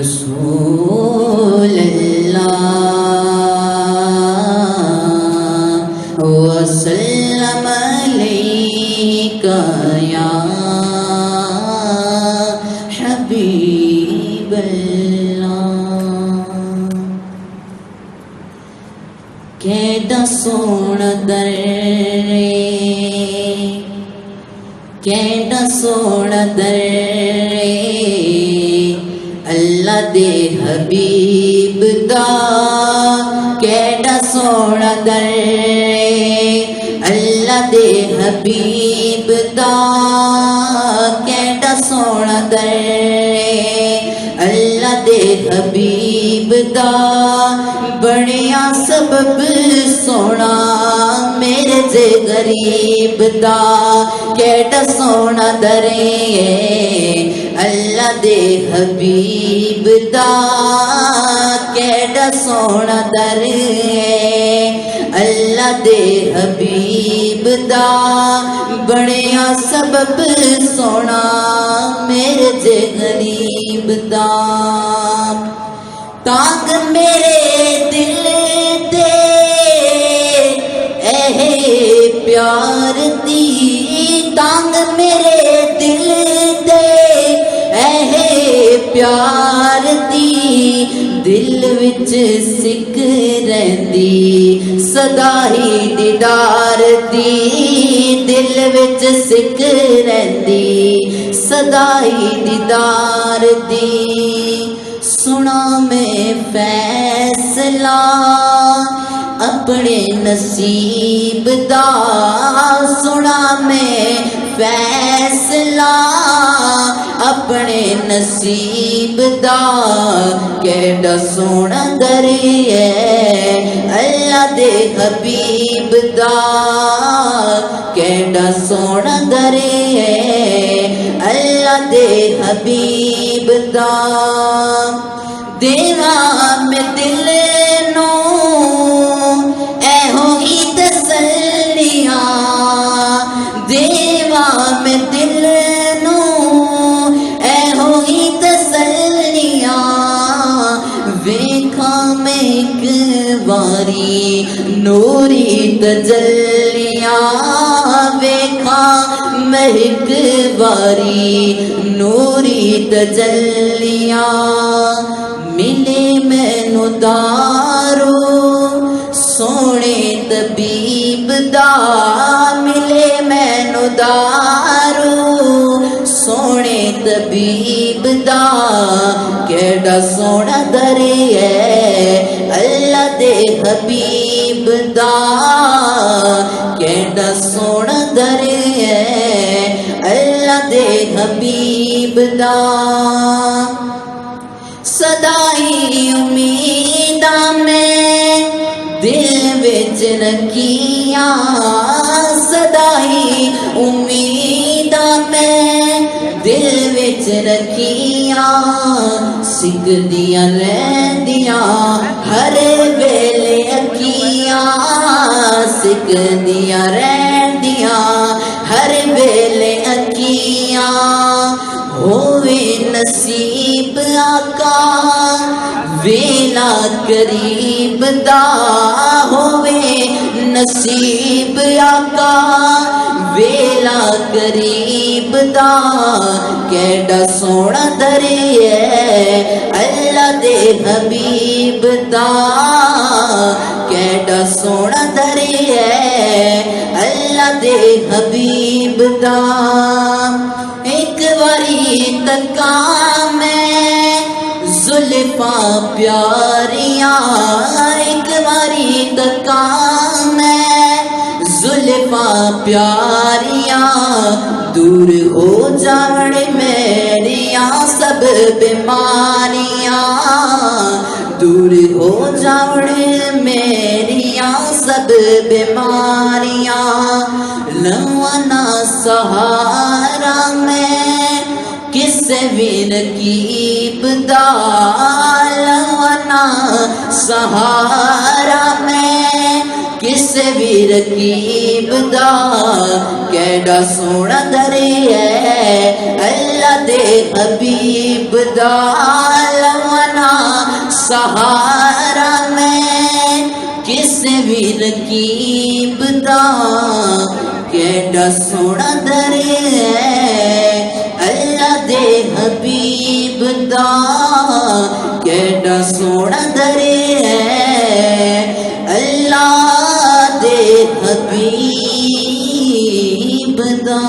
रसूल अल्लाह वसल्लम अलैका या हबीब अल्लाह। केड़ा सोहना दर केड़ा सोहना दर अल्लाह दे हबीब दा। केड़ा सोहना दर अल्लाह दे हबीब दा। केड़ा सोहना दर अल्लाह दे हबीब दा। बनिया सबब सोना मेरे जे गरीब दा। केड़ा सोहना दरे अल्लाह दे हबीब दा। केड़ा सोहना दरे अल्लाह दे हबीब दा। बनिया सबब सोना मेरे जे गरीब दा। तांग मेरे दिल दे ऐहे प्यार दी। तांग मेरे दिल दे ऐहे प्यार दी। दिल विच सिक रहिंदी सदा ही दीदार दी। दिल विच सिक रहिंदी सदा ही दीदार दी। सुना मैं फैसला अपने नसीब दा। सुना मैं फैसला अपने नसीब दा। केड़ा सोहना दर अल्लाह दे हबीब दा। केड़ा सोहना दर अल्लाह दे हबीब दा। देवा मैं दिल नो ऐहो ही तसल्लियां। देवा मैं दिल नो ऐहो ही तसल्लियां। वेखा मैं एक बारी नूरी तजल्लियां। वेखा मैं एक बारी नूरी तजल्लियां। मिले मैनू दारो सोने तबीब दा। मिले मैनू दारो सोने तबीब दा। केड़ा सोहना दर अल्लाह दे हबीब दा। केड़ा सोहना दर अल्लाह दे हबीब दा। सदाई उम्मीदा मैं दिल विच रखियां। सदाई उम्मीदा मैं दिल विच रखियां। सिकदियां रहंदियां हर वेले अखियां। सिकदियां रहंदियां हर वेले अखियां। होवे नसीब आका वेला करीब दा। होवे नसीब आका वेला करीब दा। केड़ा सोहना दर अल्लाह दे हबीब दा। केड़ा सोहना दर अल्लाह दे हबीब दा। एक बारी तका मैं जुल्फा प्यारियां। एक बारी तका मैं जुल्फा प्यारियां। दूर हो जावण मेरियां सब बीमारियां। दूर हो जावण मेरियां सब बीमारियां। लवाना सहारा मैं किसे भी रकीब दा। लवाना सहारा मैं किसे भी रकीब दा। केड़ा सोहना दर अल्लाह दे हबीब दा। भी रकीब दा केड़ा सोना दर है अल्लाह दे हबीब दा केड़ा सोना दर है अल्लाह दे हबीब दा।